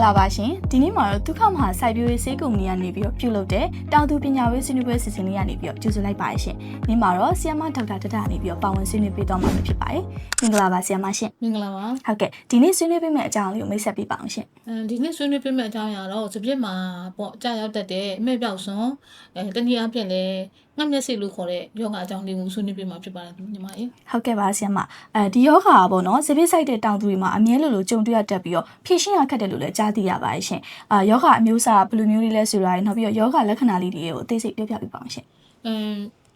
္ဂလာပါရှင်ဒီနေ့မှာတော့ဒုက္ခမဟာစိုက်ပျိုးရေးဆေးကုမ္ပဏီကနေပြီးတော့ပြုလုပ်တဲ့တောင်သူပညာရေးဆွေးနွေးပွဲစီစဉ်လေးကနေပြီးတော့ကြိုဆိုလိုက်ပါရှင်ဒီမှာတော့ဆီယမဒေါက်တာတတကနေပြီးတော့ပါဝင်ဆွေးနွေးပေးတော့မှာဖြစ်ပါတယ်မင်္ဂလာပါဆီယမရှင်မင်္ဂလာပါဟုတ်ကဲ့ဒီနေ့ဆွေးနွေးပေးမယ့်အကြောင်းလေးကိုမိတ်ဆက်ပေးပါအောင်ရှင်ဒီနေ့ဆွေးနွေးပေးမယ့်အကြောင်းအရာတော့စပြစ်မှာပေါ့ကြာရောက်တတ်တဲ့အမဲ့ပြောက်စွန်တနည်းအားဖြင့်လည်းငှက်မျက်စိလို့ခေါ်တဲ့ယောဂအကြောင်းလေးကိုဆွေးနွေးပေးမှာဖြစ်ပါတယ်ညီမရေဟုတ်ကဲ့ပါဆီယမဒီယောဂါပေါ့နော်စပြစ်ဆိုင်တဲ့တောင်သူတွေမှာအမြဲလိုကြုံတွေ့ရတတ်ပြီးတော့ဖြည့်ရှင်းရခက်တယ်လို့လည်းကြားသိရပါတယ်ရှင်ယောဂအမျိုးအစားဘယ်လိုမျိုးလေးလဲဆိုတာနောက်ပြီးတော့ယောဂလက္ခဏာလေးတွေကိုအသေးစိတ်ပြောပြပေးပါအောင်ရှင်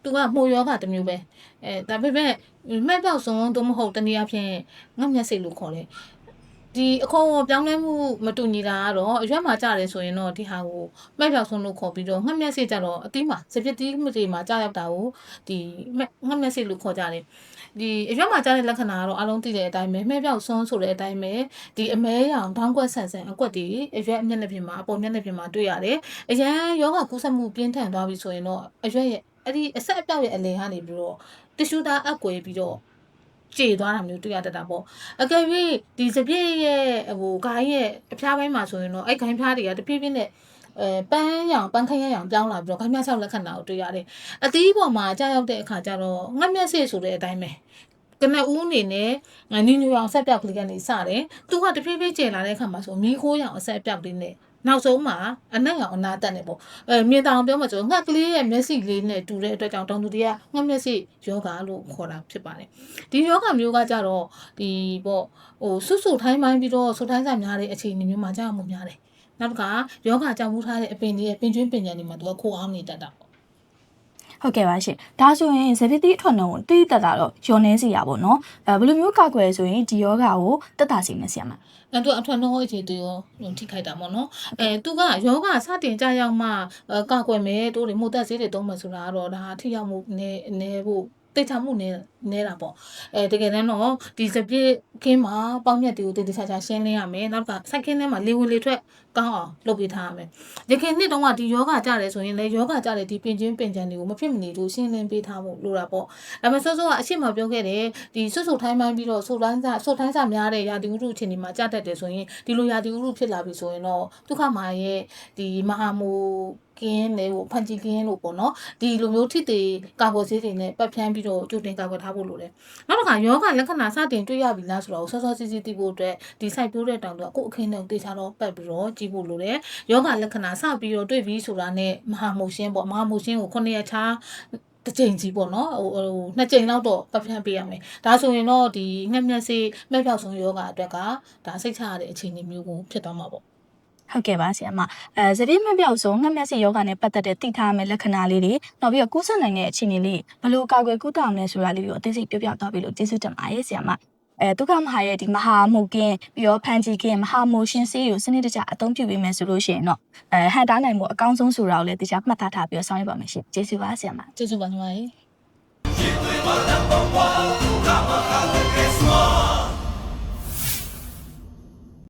သူကမှုယောဂတစ်မျိုးပဲဒါပေမဲ့မဲ့ပြောက်စွန်တို့မဟုတ်တနည်းအားဖြင့်ငှက်မျက်စိလို့ခေါ်တဲ့ဒီအခေါ်ပြောင်းလဲမှုမတူညီတာကတော့အရွက်မှာကြတယ်ဆိုရင်တော့ဒီဟာကိုမဲ့ပြောက်ဆုံးလို့ခေါ်ပြီးတော့ငှက်မျက်စိကြတော့အသီးမှာစပစ်တီးမတွေမှာကြာရောက်တာကိုဒီငှက်မျက်စိလို့ခေါ်ကြတယ်ဒီအရွက်မှာကြတဲ့လက္ခဏာကတော့အလုံးသိတဲ့အတိုင်းပဲမဲ့ပြောက်ဆုံးဆိုတဲ့အတိုင်းပဲဒီအမဲရောင်ထောင်းကွက်ဆန်ဆန်အကွက်တွေအရွက်မျက်နှာပြင်မှာအပေါ်မျက်နှာပြင်မှာတွေ့ရတယ်အရန်ယောဂကူးစက်မှုပြင်းထန်သွားပြီဆိုရင်တော့အရွက်ရဲ့အဲ့ဒီအဆက်အပြောက်ရဲ့အလယ်ကနေပြီးတော့တ िश ူသားအကွယ်ပြီးတော့ကျေသွားတာမျိုးတွေ့ရတတ်တာပေါ့အကယ်၍ဒီစပြည့်ရဲ့ဂိုင်းရဲ့အဖျားပိုင်းမှာဆိုရင်တော့အဲ့ဂိုင်းဖျားတွေကတဖြည်းဖြည်းနဲ့ပန်းခရရောင်ပြောင်းလာပြီးတော့ဂိုင်းဖျားဆောက်လက္ခဏာကိုတွေ့ရတယ်အသီးပေါ်မှာကြာရောက်တဲ့အခါကျတော့ငှက်မျက်စိဆိုတဲ့အတိုင်းပဲကနဦးအနေနဲ့နင်းညူအောင်ဆက်ပြောက်ကလေးကနေစတယ်သူကတဖြည်းဖြည်းကျလာတဲ့အခါမှာဆိုမီးခိုးရောင်အဆက်ပြောက်ကလေးနဲ့နောက်ဆုံးမှာအနက်ရောင်အနာတက်နေပေါ့မြင်တောင်ပြောမှဆိုငှက်ကလေးရဲ့မျက်စိလေးနဲ့တူတဲ့အတွက်ကြောင့်တောင်သူတွေကငှက်မျက်စိယောဂလို့ခေါ်တာဖြစ်ပါတယ်ဒီယောဂမျိုးကကြတော့ဒီပေါ့ဆုထိုင်းပိုင်းပြီးတော့ဆုထိုင်းဆိုင်များတဲ့အခြေအနေမျိုးမှာကြာမှုများတယ်နောက်တစ်ခါယောဂကြောင့်မူထားတဲ့အပင်တွေရဲ့ပင်ကျွင်းပင်ကြံတွေမှာသူကခိုးအောင်နေတတ်တာပေါ့ဟုတ်ကဲ့ပါရှင်ဒါဆိုရင်ဇပတိအထွန်းတော့တိတက်တာတော့ယွန်နေစီရပါတော့နော်ဘယ်လိုမျိုးကောက်ွယ်ဆိုရင်ဒီယောဂကိုတက်တာစီနေစီရမှာသူအထွန်းတော့အခြေသူရောထိခိုက်တာပေါ့နော်သူကယောဂစတင်ကြရောက်မှကောက်ွယ်မယ်တို့တွေမို့တက်စေးတွေတုံးမယ်ဆိုတာကတော့ဒါထိရောက်မှုနေဖို့တိတ်ချမှုနေတာပေါ့တကယ်တမ်းတော့ဒီစပြည့်ခင်းမှာပေါင်းမြတ်တွေကိုတိတိကျကျရှင်းလင်းရမယ်နောက်ကစိုက်ခင်းထဲမှာလေဝင်လေထွက်ကောင်းအောင်လုပ်ပေးထားရမယ်ရခင်နှစ်တုန်းကဒီယောဂကြတယ်ဆိုရင်လည်းယောဂကြတဲ့ဒီပင်ချင်းပင်ချန်တွေကိုမဖြစ်မနေလို့ရှင်းလင်းပေးထားဖို့လိုတာပေါ့ဒါပေမဲ့စောစောကအရှိမပြောခဲ့တယ်ဒီဆွထိုင်းပိုင်းပြီးတော့ဆိုတိုင်းစာများတဲ့ရာသီဥတုအခြေအနေမှာကြာတတ်တယ်ဆိုရင်ဒီလိုရာသီဥတုဖြစ်လာပြီဆိုရင်တော့ဒုက္ခမာရဲ့ဒီမဟာမူကင်းလေဖန်ကြီးကင်းလို့ပေါ့နော်ဒီလိုမျိုးထိတွေကာကွယ်ဆေးတွေနဲ့ပတ်ဖြန်းပြီးတော့ကြိုတင်ကာကွယ်ထားဖို့လိုတယ်နောက်တစ်ခါယောဂလက္ခဏာစတင်တွေ့ရပြီလားဆိုတော့စောစောစီးစီးသိဖို့အတွက်ဒီစိုက်ပျိုးတဲ့တောင်သူကကိုယ့်အခင်းနဲ့တေချာတော့ပတ်ပြီးတော့ကြည့်ဖို့လိုတယ်ယောဂလက္ခဏာစပြီးတော့တွေ့ပြီဆိုတာနဲ့မဟာမိုရှင်းပေါ့မဟာမိုရှင်းကို9ရက်ချာတစ်ချိန်ကြီးပေါ့နော်နှစ်ချိန်လောက်တော့ပတ်ဖြန်းပေးရမယ်ဒါဆိုရင်တော့ဒီငှက်မျက်စိမဲ့ပြောက်ဆုံးယောဂအတွက်ကဒါစိတ်ချရတဲ့အခြေအနေမျိုးကိုဖြစ်သွားမှာပေါ့ဟုတ်ကဲ့ပါဆရာမစပြည့်မပြောက်ဆုံးငှက်မျက်စိယောဂနဲ့ပတ်သက်တဲ့သိထားမယ့်လက္ခဏာလေးတွေနောက်ပြီးတော့ကူးစက်နိုင်တဲ့အခြေအနေလေးဘယ်လိုကာကွယ်ကုသအောင်လဲဆိုတာလေးကိုအသေးစိတ်ပြောပြသွားပြီလို့ကျေးဇူးတင်ပါတယ်ဆရာမဒုက္ခမဟာရဲ့ဒီမဟာမုတ်ကင်းပြီးတော့ဖန်ကြီးကင်းမဟာမိုရှင်ဆေးကိုစနစ်တကျအသုံးပြုပေးမယ်ဆိုလို့ရှိရင်တော့ဟန်တားနိုင်မှုအကောင်းဆုံးဆိုတာကိုလည်းတရားမှတ်သားထားပြီးတော့ဆောင်ရွက်ပါမယ်ရှင်ကျေးဇူးပါဆရာမကျေးဇူးပါညီမကြီး